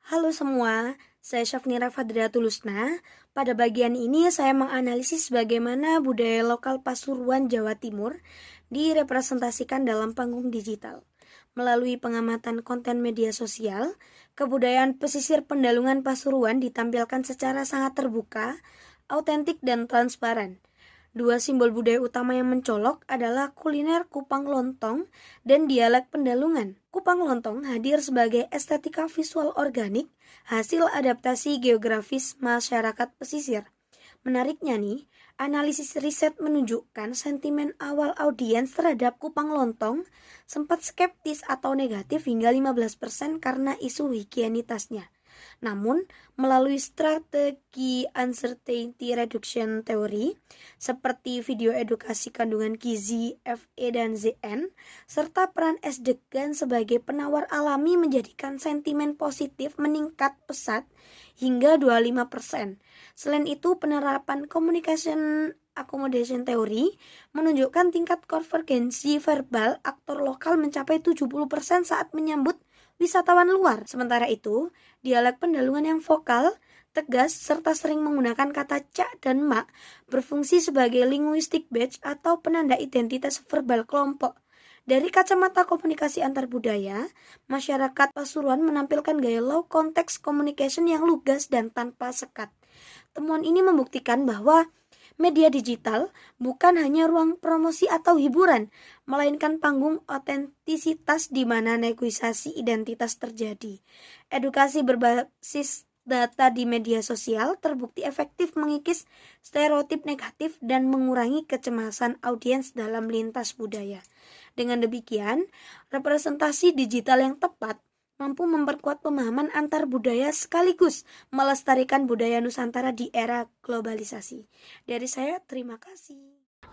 Halo semua, saya Syafnira Fadriatulusna. Pada bagian ini saya menganalisis bagaimana budaya lokal Pasuruan, Jawa Timur direpresentasikan dalam panggung digital. Melalui pengamatan konten media sosial, kebudayaan pesisir Pendalungan Pasuruan ditampilkan secara sangat terbuka, autentik dan transparan. Dua simbol budaya utama yang mencolok adalah kuliner kupang lontong dan dialek Pendalungan. Kupang lontong hadir sebagai estetika visual organik hasil adaptasi geografis masyarakat pesisir. Menariknya nih, analisis riset menunjukkan sentimen awal audiens terhadap kupang lontong sempat skeptis atau negatif hingga 15% karena isu higienitasnya. Namun, melalui strategi uncertainty reduction theory seperti video edukasi kandungan gizi FE dan ZN, serta peran es degan sebagai penawar alami menjadikan sentimen positif meningkat pesat hingga 25%. Selain itu, penerapan communication accommodation theory menunjukkan tingkat konvergensi verbal aktor lokal mencapai 70% saat menyambut wisatawan luar. Sementara itu, dialek Pendalungan yang vokal, tegas, serta sering menggunakan kata cak dan mak berfungsi sebagai linguistic badge atau penanda identitas verbal kelompok. Dari kacamata komunikasi antar budaya, masyarakat Pasuruan menampilkan gaya low context communication yang lugas dan tanpa sekat. Temuan ini membuktikan bahwa media digital bukan hanya ruang promosi atau hiburan, melainkan panggung otentisitas di mana negosiasi identitas terjadi. Edukasi berbasis data di media sosial terbukti efektif mengikis stereotip negatif dan mengurangi kecemasan audiens dalam lintas budaya. Dengan demikian, representasi digital yang tepat mampu memperkuat pemahaman antar budaya sekaligus melestarikan budaya Nusantara di era globalisasi. Dari saya, terima kasih.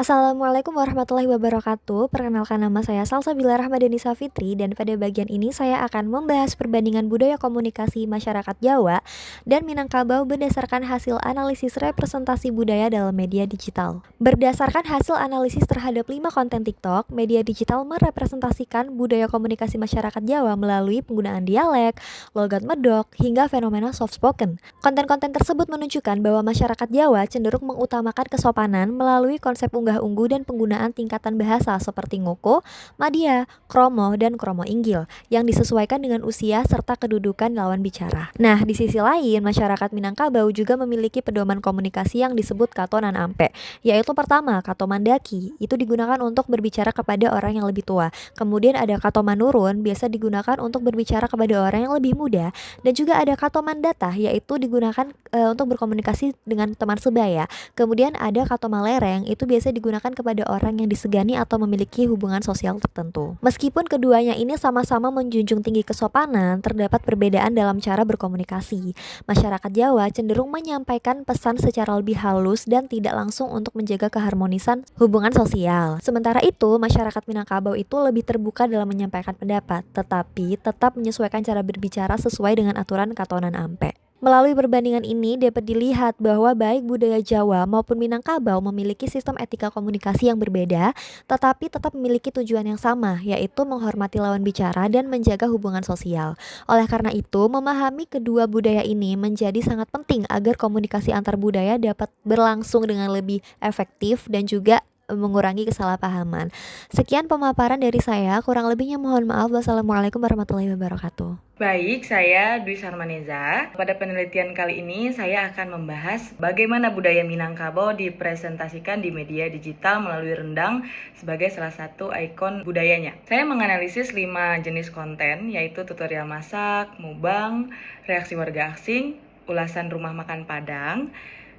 Assalamualaikum warahmatullahi wabarakatuh. Perkenalkan, nama saya Salsabila Rahmadani Safitri, dan pada bagian ini saya akan membahas perbandingan budaya komunikasi masyarakat Jawa dan Minangkabau berdasarkan hasil analisis representasi budaya dalam media digital. Berdasarkan hasil analisis terhadap 5 konten TikTok, media digital merepresentasikan budaya komunikasi masyarakat Jawa melalui penggunaan dialek, logat medok, hingga fenomena soft spoken. Konten-konten tersebut menunjukkan bahwa masyarakat Jawa cenderung mengutamakan kesopanan melalui konsep unggah-ungguh dan penggunaan tingkatan bahasa seperti ngoko, madya, kromo, dan kromo inggil yang disesuaikan dengan usia serta kedudukan lawan bicara. Nah, di sisi lain, masyarakat Minangkabau juga memiliki pedoman komunikasi yang disebut katonan ampe, yaitu pertama, kato mandaki, itu digunakan untuk berbicara kepada orang yang lebih tua. Kemudian ada kato manurun, biasa digunakan untuk berbicara kepada orang yang lebih muda, dan juga ada kato mandata, yaitu digunakan untuk berkomunikasi dengan teman sebaya. Kemudian ada kato malereng, itu biasa digunakan kepada orang yang disegani atau memiliki hubungan sosial tertentu. Meskipun keduanya ini sama-sama menjunjung tinggi kesopanan, terdapat perbedaan dalam cara berkomunikasi. Masyarakat Jawa cenderung menyampaikan pesan secara lebih halus dan tidak langsung untuk menjaga keharmonisan hubungan sosial. Sementara itu, masyarakat Minangkabau itu lebih terbuka dalam menyampaikan pendapat, tetapi tetap menyesuaikan cara berbicara sesuai dengan aturan katonan ampe. Melalui perbandingan ini dapat dilihat bahwa baik budaya Jawa maupun Minangkabau memiliki sistem etika komunikasi yang berbeda, tetapi tetap memiliki tujuan yang sama, yaitu menghormati lawan bicara dan menjaga hubungan sosial. Oleh karena itu, memahami kedua budaya ini menjadi sangat penting agar komunikasi antar budaya dapat berlangsung dengan lebih efektif dan juga mengurangi kesalahpahaman. Sekian pemaparan dari saya, kurang lebihnya mohon maaf. Wassalamualaikum warahmatullahi wabarakatuh. Baik, saya Dwi Sarmaneza. Pada penelitian kali ini, saya akan membahas bagaimana budaya Minangkabau dipresentasikan di media digital melalui rendang sebagai salah satu ikon budayanya. Saya menganalisis 5 jenis konten, yaitu tutorial masak, mukbang, reaksi warga asing, ulasan rumah makan Padang,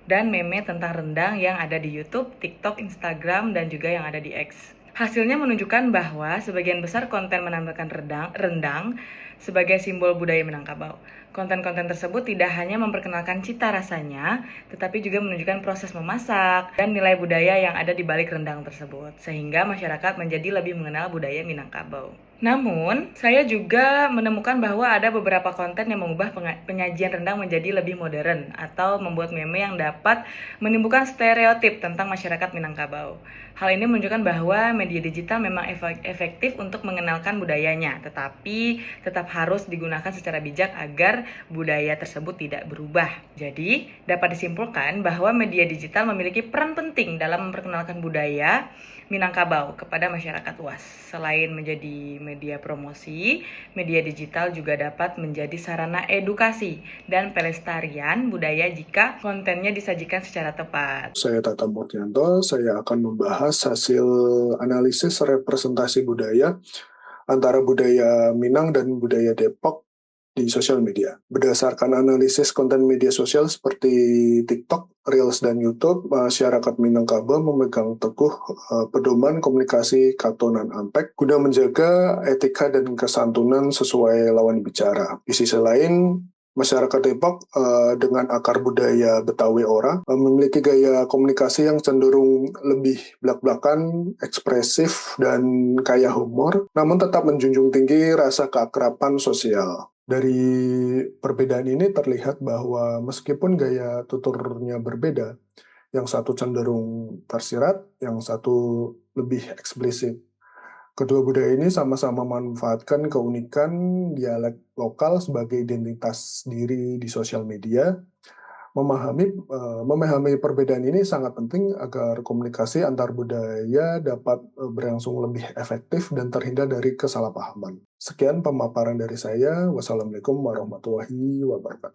dan meme tentang rendang yang ada di YouTube, TikTok, Instagram, dan juga yang ada di X. Hasilnya menunjukkan bahwa sebagian besar konten menampilkan rendang sebagai simbol budaya Minangkabau. Konten-konten tersebut tidak hanya memperkenalkan cita rasanya, tetapi juga menunjukkan proses memasak dan nilai budaya yang ada di balik rendang tersebut, sehingga masyarakat menjadi lebih mengenal budaya Minangkabau. Namun, saya juga menemukan bahwa ada beberapa konten yang mengubah penyajian rendang menjadi lebih modern atau membuat meme yang dapat menimbulkan stereotip tentang masyarakat Minangkabau. Hal ini menunjukkan bahwa media digital memang efektif untuk mengenalkan budayanya, tetapi tetap harus digunakan secara bijak agar budaya tersebut tidak berubah. Jadi, dapat disimpulkan bahwa media digital memiliki peran penting dalam memperkenalkan budaya Minangkabau kepada masyarakat luas. Selain menjadi media promosi, media digital juga dapat menjadi sarana edukasi dan pelestarian budaya jika kontennya disajikan secara tepat. Saya Tata Murtyanto, saya akan membahas hasil analisis representasi budaya antara budaya Minang dan budaya Depok di sosial media. Berdasarkan analisis konten media sosial seperti TikTok, Reels, dan YouTube, masyarakat Minangkabau memegang teguh pedoman komunikasi katonan ampek guna menjaga etika dan kesantunan sesuai lawan bicara. Di sisi lain, masyarakat Depok dengan akar budaya Betawi Ora memiliki gaya komunikasi yang cenderung lebih blak-blakan, ekspresif, dan kaya humor, namun tetap menjunjung tinggi rasa keakraban sosial. Dari perbedaan ini terlihat bahwa meskipun gaya tuturnya berbeda, yang satu cenderung tersirat, yang satu lebih eksplisit. Kedua budaya ini sama-sama memanfaatkan keunikan dialek lokal sebagai identitas diri di sosial media. Memahami perbedaan ini sangat penting agar komunikasi antar budaya dapat berlangsung lebih efektif dan terhindar dari kesalahpahaman. Sekian pemaparan dari saya. Wassalamualaikum warahmatullahi wabarakatuh.